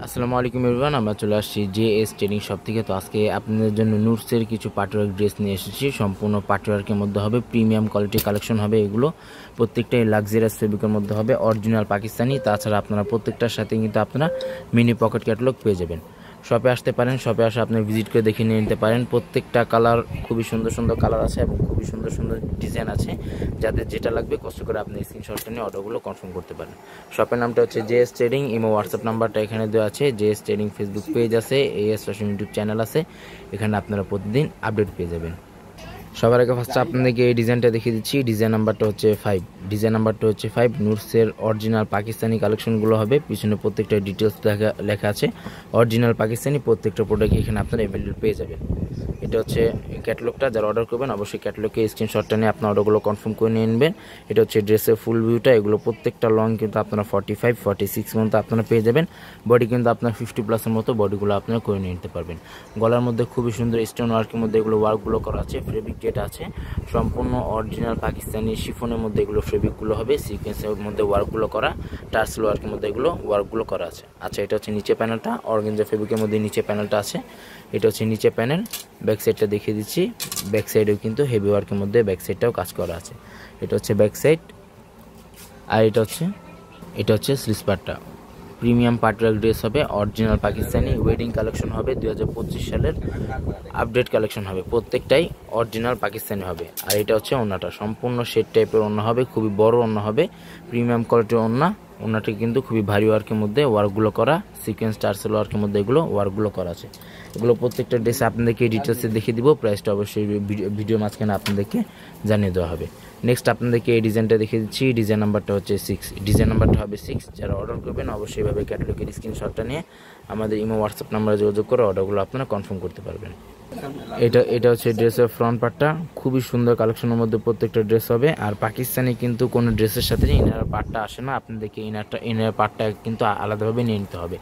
আসসালামু আলাইকুম এভরিওয়ান, আমরা চলে আসছি জেএস ট্রেনিং শপ থেকে। তো আজকে আপনাদের জন্য নুটসের কিছু পাটওয়ার্ক ড্রেস নিয়ে এসেছি। সম্পূর্ণ পাটওয়ার্কের মধ্যে হবে, প্রিমিয়াম কোয়ালিটি কালেকশন হবে। এগুলো প্রত্যেকটাই লাক্সারিয়াস ফেব্রিকের মধ্যে হবে, অরিজিনাল পাকিস্তানি। তাছাড়া আপনারা প্রত্যেকটার সাথে কিন্তু আপনারা মিনি পকেট ক্যাটালগ পেয়ে যাবেন। শপে আসতে পারেন, শপে আসে আপনি ভিজিট করে দেখে নিয়ে নিতে পারেন। প্রত্যেকটা কালার খুবই সুন্দর সুন্দর কালার আছে এবং খুবই সুন্দর সুন্দর ডিজাইন আছে। যাদের যেটা লাগবে কষ্ট করে আপনি স্ক্রিনশটটা নিয়ে অর্ডারগুলো কনফার্ম করতে পারেন। শপের নামটা হচ্ছে জেএস ট্রেডিং, ইমো হোয়াটসঅ্যাপ নাম্বারটা এখানে দেওয়া আছে। জেএস ট্রেডিং ফেসবুক পেজ আছে, এএস ফ্যাশন ইউটিউব চ্যানেল আছে, এখানে আপনারা প্রতিদিন আপডেট পেয়ে যাবেন। সবার আগে ফার্স্টে আপনাদেরকে এই ডিজাইনটা দেখিয়ে দিচ্ছি। ডিজাইন নাম্বারটা হচ্ছে 5। ডিজাইন নাম্বারটা হচ্ছে 5। নুটসের অরিজিনাল পাকিস্তানি কালেকশনগুলো হবে। পিছনে প্রত্যেকটা ডিটেলস লেখা আছে, অরিজিনাল পাকিস্তানি। প্রত্যেকটা প্রোডাক্ট এখানে আপনারা অ্যাভেলেবল পেয়ে যাবেন। এটা হচ্ছে ক্যাটালগটা। যারা অর্ডার করবেন অবশ্যই ক্যাটালগে স্ক্রিনশটটা নিয়ে আপনার অর্ডারগুলো কনফার্ম করে নিয়ে নেবেন। এটা হচ্ছে ড্রেসের ফুল ভিউটা। এগুলো প্রত্যেকটা লং কিন্তু আপনারা 45-46 মতো আপনারা পেয়ে যাবেন। বডি কিন্তু আপনার 50+ মতো বডিগুলো আপনারা করে নিয়ে নিতে পারবেন। গলার মধ্যে খুবই সুন্দর স্টোন ওয়ার্কের মধ্যে এগুলো ওয়ার্কগুলো করা আছে। ফেব্রিক যেটা আছে সম্পূর্ণ অরিজিনাল পাকিস্তানি শিফনের মধ্যে এগুলো ফেব্রিকগুলো হবে। সিকোয়েন্সের মধ্যে ওয়ার্কগুলো করা, টার্সেল ওয়ার্কের মধ্যে এগুলো ওয়ার্কগুলো করা আছে। আচ্ছা, এটা হচ্ছে নিচে প্যানেলটা, অর্গানজা ফেব্রিকের মধ্যে নিচে প্যানেলটা আছে। এটা হচ্ছে নিচে প্যানেল। ব্যাক সাইডটা দেখিয়ে দিচ্ছি। ব্যাক সাইডেও কিন্তু হেভি ওয়ার্কের মধ্যে ব্যাক সাইডটাও কাজ করা আছে। এটা হচ্ছে ব্যাক সাইড। আর এটা হচ্ছে স্লিপারটা। প্রিমিয়াম পাটওয়ার্ক ড্রেস হবে, অরিজিনাল পাকিস্তানি ওয়েডিং কালেকশন হবে। 2025 সালের আপডেট কালেকশন হবে। প্রত্যেকটাই অরিজিনাল পাকিস্তানি হবে। আর এটা হচ্ছে ওড়নাটা, সম্পূর্ণ সেট টাইপের ওড়না হবে, খুবই বড় ওড়না হবে, প্রিমিয়াম কোয়ালিটির ওড়না। ওড়নাটি কিন্তু খুবই ভারী ওয়ার্কের মধ্যে ওয়ার্কগুলো করা, সিকোয়েন্স টার্সেল ওয়ার্কের মধ্যে এগুলো ওয়ার্কগুলো করা আছে। এগুলো প্রত্যেকটা ড্রেসে আপনাদেরকে ডিটেলসে দেখিয়ে দিব। প্রাইসটা অবশ্যই ভিডিও মাঝখানে আপনাদেরকে জানিয়ে দেওয়া হবে। নেক্সট আপনাদেরকে এই ডিজাইনটা দেখিয়ে দিচ্ছি। ডিজাইন নাম্বারটা হচ্ছে 6। ডিজাইন নাম্বারটা হবে 6। যারা অর্ডার করবেন অবশ্যই এভাবে ক্যাটালগের স্ক্রিনশটটা নিয়ে আমাদের ইমো হোয়াটসঅ্যাপ নাম্বারে যোগাযোগ করে অর্ডারগুলো আপনারা কনফার্ম করতে পারবেন। এটা হচ্ছে ড্রেসের ফ্রন্ট পার্টটা। খুবই সুন্দর কালেকশনের মধ্যে প্রত্যেকটা ড্রেস হবে। আর পাকিস্তানি কিন্তু কোনো ড্রেসের সাথে ইনার পার্টটা আসে না, আপনাদেরকে ইনার পার্টটা কিন্তু আলাদাভাবে নিয়ে নিতে হবে।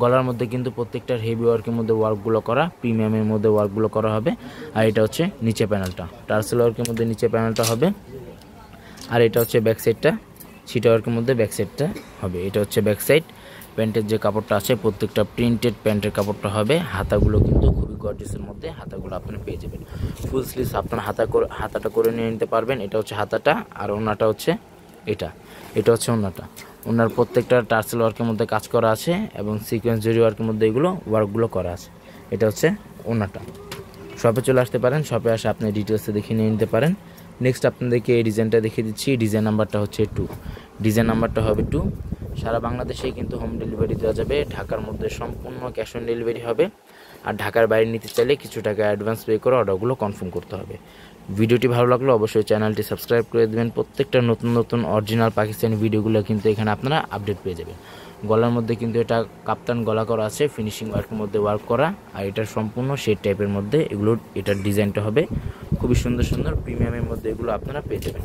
গলার মধ্যে কিন্তু প্রত্যেকটার হেভি ওয়ার্কের মধ্যে ওয়ার্কগুলো করা, প্রিমিয়ামের মধ্যে ওয়ার্কগুলো করা হবে। আর এটা হচ্ছে নিচে প্যানেলটা, টার্সেল ওয়ার্কের মধ্যে নিচে প্যানেলটা হবে। আর এটা হচ্ছে ব্যাক সাইডটা, ছিটা ওয়ার্কের মধ্যে ব্যাক সাইডটা হবে। এটা হচ্ছে ব্যাক সাইড। প্যান্টের যে কাপড়টা আছে প্রত্যেকটা প্রিন্টেড প্যান্টের কাপড়টা হবে। হাতাগুলো কিন্তু খুবই গর্জিয়াসের মধ্যে হাতাগুলো আপনারা পেয়ে যাবেন। ফুল স্লিভস আপনার হাতাটা করে নিয়ে নিতে পারবেন। এটা হচ্ছে হাতাটা। আর ওড়নাটা হচ্ছে এটা হচ্ছে ওড়নাটা। ওনার প্রত্যেকটা টার্সেল ওয়ার্কের মধ্যে কাজ করা আছে এবং সিকোয়েন্স জরি ওয়ার্কের মধ্যে এগুলো ওয়ার্কগুলো করা আছে। এটা হচ্ছে ওড়নাটা। শপে চলে আসতে পারেন, শপে আসে আপনি ডিটেলসে দেখে নিয়ে নিতে পারেন। নেক্সট আপনাদেরকে এই ডিজাইনটা দেখিয়ে দিচ্ছি। ডিজাইন নাম্বারটা হচ্ছে 2। ডিজাইন নাম্বারটা হবে 2। সারা বাংলাদেশেই কিন্তু হোম ডেলিভারি দেওয়া যাবে। ঢাকার মধ্যে সম্পূর্ণ ক্যাশ অন ডেলিভারি হবে। আর ঢাকার বাইরে নিতে চাইলে কিছু টাকা অ্যাডভান্স পে করে অর্ডারগুলো কনফার্ম করতে হবে। ভিডিওটি ভালো লাগলে অবশ্যই চ্যানেলটি সাবস্ক্রাইব করে দেবেন। প্রত্যেকটা নতুন নতুন অরিজিনাল পাকিস্তানি ভিডিওগুলো কিন্তু এখানে আপনারা আপডেট পেয়ে যাবেন। গলার মধ্যে কিন্তু এটা কাপ্তান গলা করা আছে, ফিনিশিং ওয়ার্কের মধ্যে ওয়ার্ক করা। আর এটা সম্পূর্ণ শেড টাইপের মধ্যে এটার ডিজাইনটা হবে খুবই সুন্দর সুন্দর প্রিমিয়ামের মধ্যে এগুলো আপনারা পেয়ে যাবেন।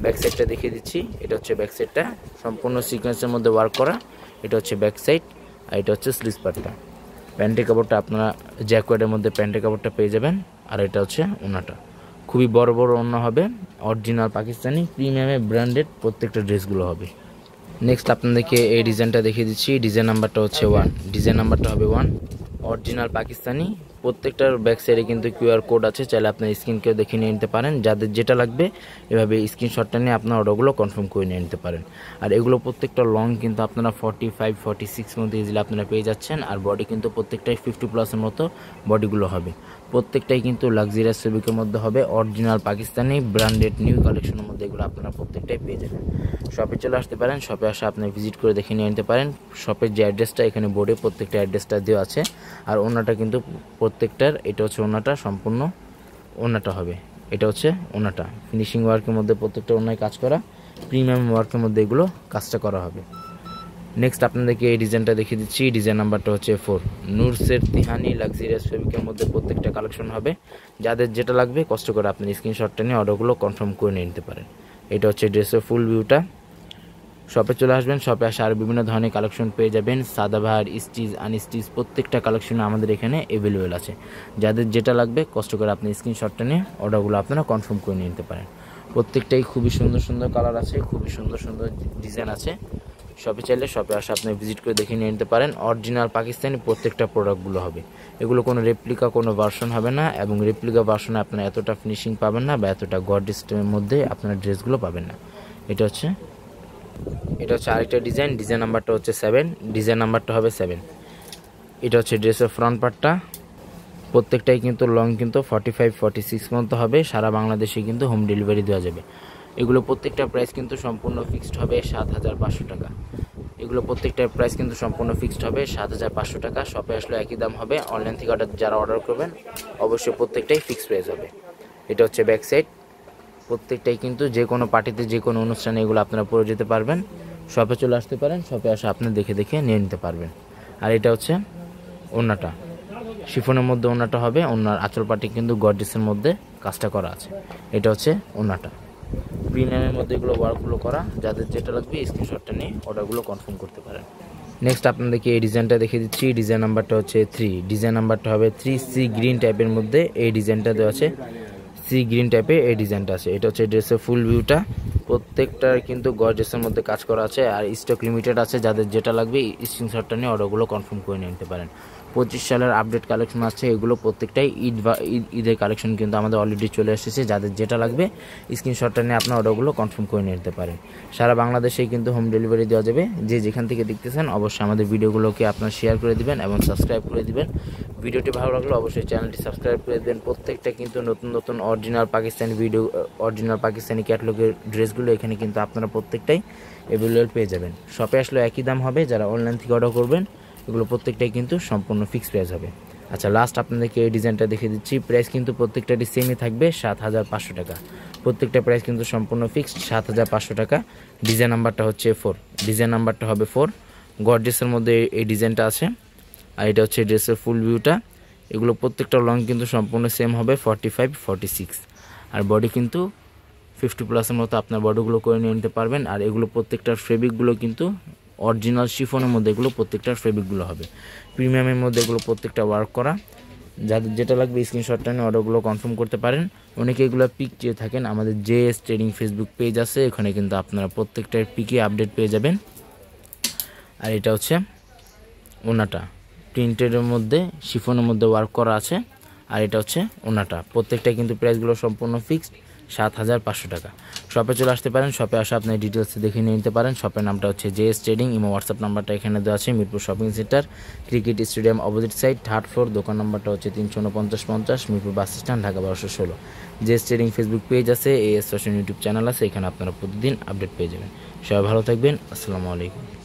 ব্যাক সাইডটা দেখিয়ে দিচ্ছি। এটা হচ্ছে ব্যাক সাইডটা, সম্পূর্ণ সিকোয়েন্সের মধ্যে ওয়ার্ক করা। এটা হচ্ছে ব্যাক সাইড। আর এটা হচ্ছে স্লিপারটা। প্যান্টের কাপড়টা আপনারা জ্যাকওয়ার্ডের মধ্যে প্যান্টের কাপড়টা পেয়ে যাবেন। আর এটা হচ্ছে ওড়নাটা, খুবই বড় বড় ওড়না হবে, অরিজিনাল পাকিস্তানি প্রিমিয়ামে ব্র্যান্ডেড প্রত্যেকটা ড্রেসগুলো হবে। নেক্সট আপনাদেরকে এই ডিজাইনটা দেখিয়ে দিচ্ছি। ডিজাইন নাম্বারটা হচ্ছে 1। ডিজাইন নাম্বারটা হবে 1। অরিজিনাল পাকিস্তানি। প্রত্যেকটার ব্যাক সাইডে কিন্তু কিউআর কোড আছে, চাইলে আপনার স্ক্রিনকেও দেখে নিয়ে নিতে পারেন। যাদের যেটা লাগবে এভাবে স্ক্রিনশটটা নিয়ে আপনার অর্ডারগুলো কনফার্ম করে নিয়ে নিতে পারেন। আর এগুলো প্রত্যেকটা লং কিন্তু আপনারা 45-46 মধ্যে ইজিলি আপনারা পেয়ে যাচ্ছেন। আর বডি কিন্তু প্রত্যেকটাই 50+ মতো বডিগুলো হবে। প্রত্যেকটাই কিন্তু লাক্সারিয়াস ফেব্রিকের মধ্যে হবে, অরিজিনাল পাকিস্তানি ব্র্যান্ডেড নিউ কালেকশনের মধ্যে এগুলো আপনারা প্রত্যেকটাই পেয়ে যাবেন। শপে চলে আসতে পারেন, শপে আসে আপনি ভিজিট করে দেখে নিয়ে নিতে পারেন। শপের যে অ্যাড্রেসটা এখানে বোর্ডে প্রত্যেকটা অ্যাড্রেসটা দেওয়া আছে। আর ওড়নাটা কিন্তু প্রত্যেকটার, এটা হচ্ছে ওড়নাটা, সম্পূর্ণ ওড়নাটা হবে। এটা হচ্ছে ওড়নাটা, ফিনিশিং ওয়ার্কের মধ্যে প্রত্যেকটা ওড়নায় কাজ করা, প্রিমিয়াম ওয়ার্কের মধ্যে এগুলো কাজটা করা হবে। নেক্সট আপনাদেরকে এই ডিজাইনটা দেখিয়ে দিচ্ছি। ডিজাইন নাম্বারটা হচ্ছে 4। নুটসের তিহানি লাক্সারিয়াস ফেব্রিকের মধ্যে প্রত্যেকটা কালেকশন হবে। যাদের যেটা লাগবে কষ্ট করে আপনি স্ক্রিনশটটা নিয়ে অর্ডারগুলো কনফার্ম করে নিয়ে নিতে পারেন। এটা হচ্ছে ড্রেসের ফুল ভিউটা। শপে চলে আসবেন, শপে আসে আর বিভিন্ন ধরনের কালেকশন পেয়ে যাবেন। সাদাভার, স্টিচ, আনস্টিচ প্রত্যেকটা কালেকশন আমাদের এখানে অ্যাভেলেবেল আছে। যাদের যেটা লাগবে কষ্ট করে আপনি স্ক্রিনশটটা নিয়ে অর্ডারগুলো আপনারা কনফার্ম করে নিয়ে নিতে পারেন। প্রত্যেকটাই খুবই সুন্দর সুন্দর কালার আছে, খুবই সুন্দর সুন্দর ডিজাইন আছে। শপে চাইলে শপে আসে আপনি ভিজিট করে দেখে নিয়ে নিতে পারেন। অরিজিনাল পাকিস্তানি প্রত্যেকটা প্রোডাক্টগুলো হবে, এগুলো কোনো রেপ্লিকা কোনো ভার্সন হবে না, এবং রেপ্লিকা ভার্সনে আপনারা এতটা ফিনিশিং পাবেন না বা এতটা গর্জিয়াসের মধ্যে আপনারা ড্রেসগুলো পাবেন না। এটা হচ্ছে আরেকটা ডিজাইন নাম্বারটা হচ্ছে 7, ডিজাইন নাম্বারটা হবে 7। এটা হচ্ছে ড্রেসের ফ্রন্ট পার্টটা, প্রত্যেকটাই কিন্তু লং কিন্তু 45-46 মতো হবে। সারা বাংলাদেশে কিন্তু হোম ডেলিভারি দেওয়া যাবে। এগুলো প্রত্যেকটা প্রাইস কিন্তু সম্পূর্ণ ফিক্সড হবে 7,500 টাকা। এগুলো প্রত্যেকটার প্রাইস কিন্তু সম্পূর্ণ ফিক্সড হবে 7,500 টাকা। শপে আসলে একই দাম হবে। অনলাইন থেকে যারা অর্ডার করবেন অবশ্যই প্রত্যেকটাই ফিক্সড প্রাইস হবে। এটা হচ্ছে ব্যাক সাইড, প্রত্যেকটাই কিন্তু যে কোনো পার্টিতে যে কোনো অনুষ্ঠানে এগুলো আপনারা পরে যেতে পারবেন। শপে চলে আসতে পারেন, শপে আসে আপনি দেখে নিয়ে নিতে পারবেন। আর এটা হচ্ছে ওড়নাটা, শিফনের মধ্যে ওড়নাটা হবে। ওড়নার আঁচল পাটি কিন্তু গর্জিয়াসের মধ্যে কাজটা করা আছে। এটা হচ্ছে ওড়নাটা, প্রিমিয়ামের মধ্যে এগুলো ওয়ার্কগুলো করা। যাদের যেটা লাগবে স্ক্রিনশটটা নিয়ে অর্ডারগুলো কনফার্ম করতে পারেন। নেক্সট আপনাদেরকে এই ডিজাইনটা দেখিয়ে দিচ্ছি। ডিজাইন নাম্বারটা হচ্ছে 3, ডিজাইন নাম্বারটা হবে 3। সি গ্রিন টাইপের মধ্যে এই ডিজাইনটা দেওয়া আছে, সি গ্রিন টাইপের এই ডিজাইনটা আছে। এটা হচ্ছে ড্রেসের ফুল ভিউটা, প্রত্যেকটার কিন্তু গর্জিয়াসের মধ্যে কাজ করা আছে। আর স্টক লিমিটেড আছে, যাদের যেটা লাগবে স্ক্রিনশটটা নিয়ে অর্ডারগুলো কনফার্ম করে নিতে পারেন। 25 সালের আপডেট কালেকশন আছে, এগুলো প্রত্যেকটাই ঈদের কালেকশন কিন্তু আমাদের অলরেডি চলে এসেছে। যাদের যেটা লাগবে স্ক্রিনশটটা নিয়ে আপনার অর্ডারগুলো কনফার্ম করে নিতে পারেন। সারা বাংলাদেশেই কিন্তু হোম ডেলিভারি দেওয়া যাবে। যে যেখান থেকে দেখতেছেন অবশ্যই আমাদের ভিডিওগুলোকে আপনার শেয়ার করে দিবেন এবং সাবস্ক্রাইব করে দিবেন। ভিডিওটি ভালো লাগলে অবশ্যই চ্যানেলটি সাবস্ক্রাইব করে দেবেন। প্রত্যেকটা কিন্তু নতুন অরিজিনাল পাকিস্তানি অরিজিনাল পাকিস্তানি ক্যাটালগের ড্রেসগুলো এখানে কিন্তু আপনারা প্রত্যেকটাই অ্যাভেলেবল পেয়ে যাবেন। শপে আসলে একই দাম হবে। যারা অনলাইন থেকে অর্ডার করবেন এগুলো প্রত্যেকটাই কিন্তু সম্পূর্ণ ফিক্সড প্রাইস হবে। আচ্ছা, লাস্ট আপনাদেরকে এই ডিজাইনটা দেখিয়ে দিচ্ছি। প্রাইস কিন্তু প্রত্যেকটারই সেমই থাকবে 7,500 টাকা। প্রত্যেকটা প্রাইস কিন্তু সম্পূর্ণ ফিক্সড 7,500 টাকা। ডিজাইন নাম্বারটা হচ্ছে 4, ডিজাইন নাম্বারটা হবে 4। গর্জিয়াসের মধ্যে এই ডিজাইনটা আছে। আর এটা হচ্ছে ড্রেসের ফুল ভিউটা। এগুলো প্রত্যেকটা লং কিন্তু সম্পূর্ণ সেম হবে 45-46। আর বডি কিন্তু 50+ মতো আপনার বডিগুলো করে নিয়ে নিতে পারবেন। আর এগুলো প্রত্যেকটার ফেব্রিকগুলো কিন্তু অরিজিনাল শিফনের মধ্যে এগুলো প্রত্যেকটার ফেব্রিকগুলো হবে। প্রিমিয়ামের মধ্যে এগুলো প্রত্যেকটা ওয়ার্ক করা। যাদের যেটা লাগবে স্ক্রিনশটটা নিয়ে অর্ডারগুলো কনফার্ম করতে পারেন। অনেকে এগুলো পিক চেয়ে থাকেন, আমাদের JS ট্রেডিং ফেসবুক পেজ আছে, এখানে কিন্তু আপনারা প্রত্যেকটার পিকে আপডেট পেয়ে যাবেন। আর এটা হচ্ছে ওড়নাটা, প্রিন্টেডের মধ্যে শিফনের মধ্যে ওয়ার্ক করা আছে। আর এটা হচ্ছে ওড়নাটা, প্রত্যেকটা কিন্তু প্রাইসগুলো সম্পূর্ণ ফিক্সড 7,500 টাকা। শপে চলে আসতে পারেন, শপে আসে আপনার ডিটেলস দেখে নিয়ে নিতে পারেন। শপের নামটা হচ্ছে JS ট্রেডিং। ইমো হোয়াটসঅ্যাপ নাম্বারটা এখানে দেওয়া আছে। Mirpur shopping centre, cricket stadium opposite side, 3rd floor. দোকান নাম্বারটা হচ্ছে 349-50, Mirpur bus stand, Dhaka 1216। JS trading Facebook page আছে, AS ফ্যাশন ইউটিউব চ্যানেল আছে, এখানে আপনারা প্রতিদিন আপডেট পেয়ে যাবেন। সবাই ভালো থাকবেন, আসসালামু আলাইকুম।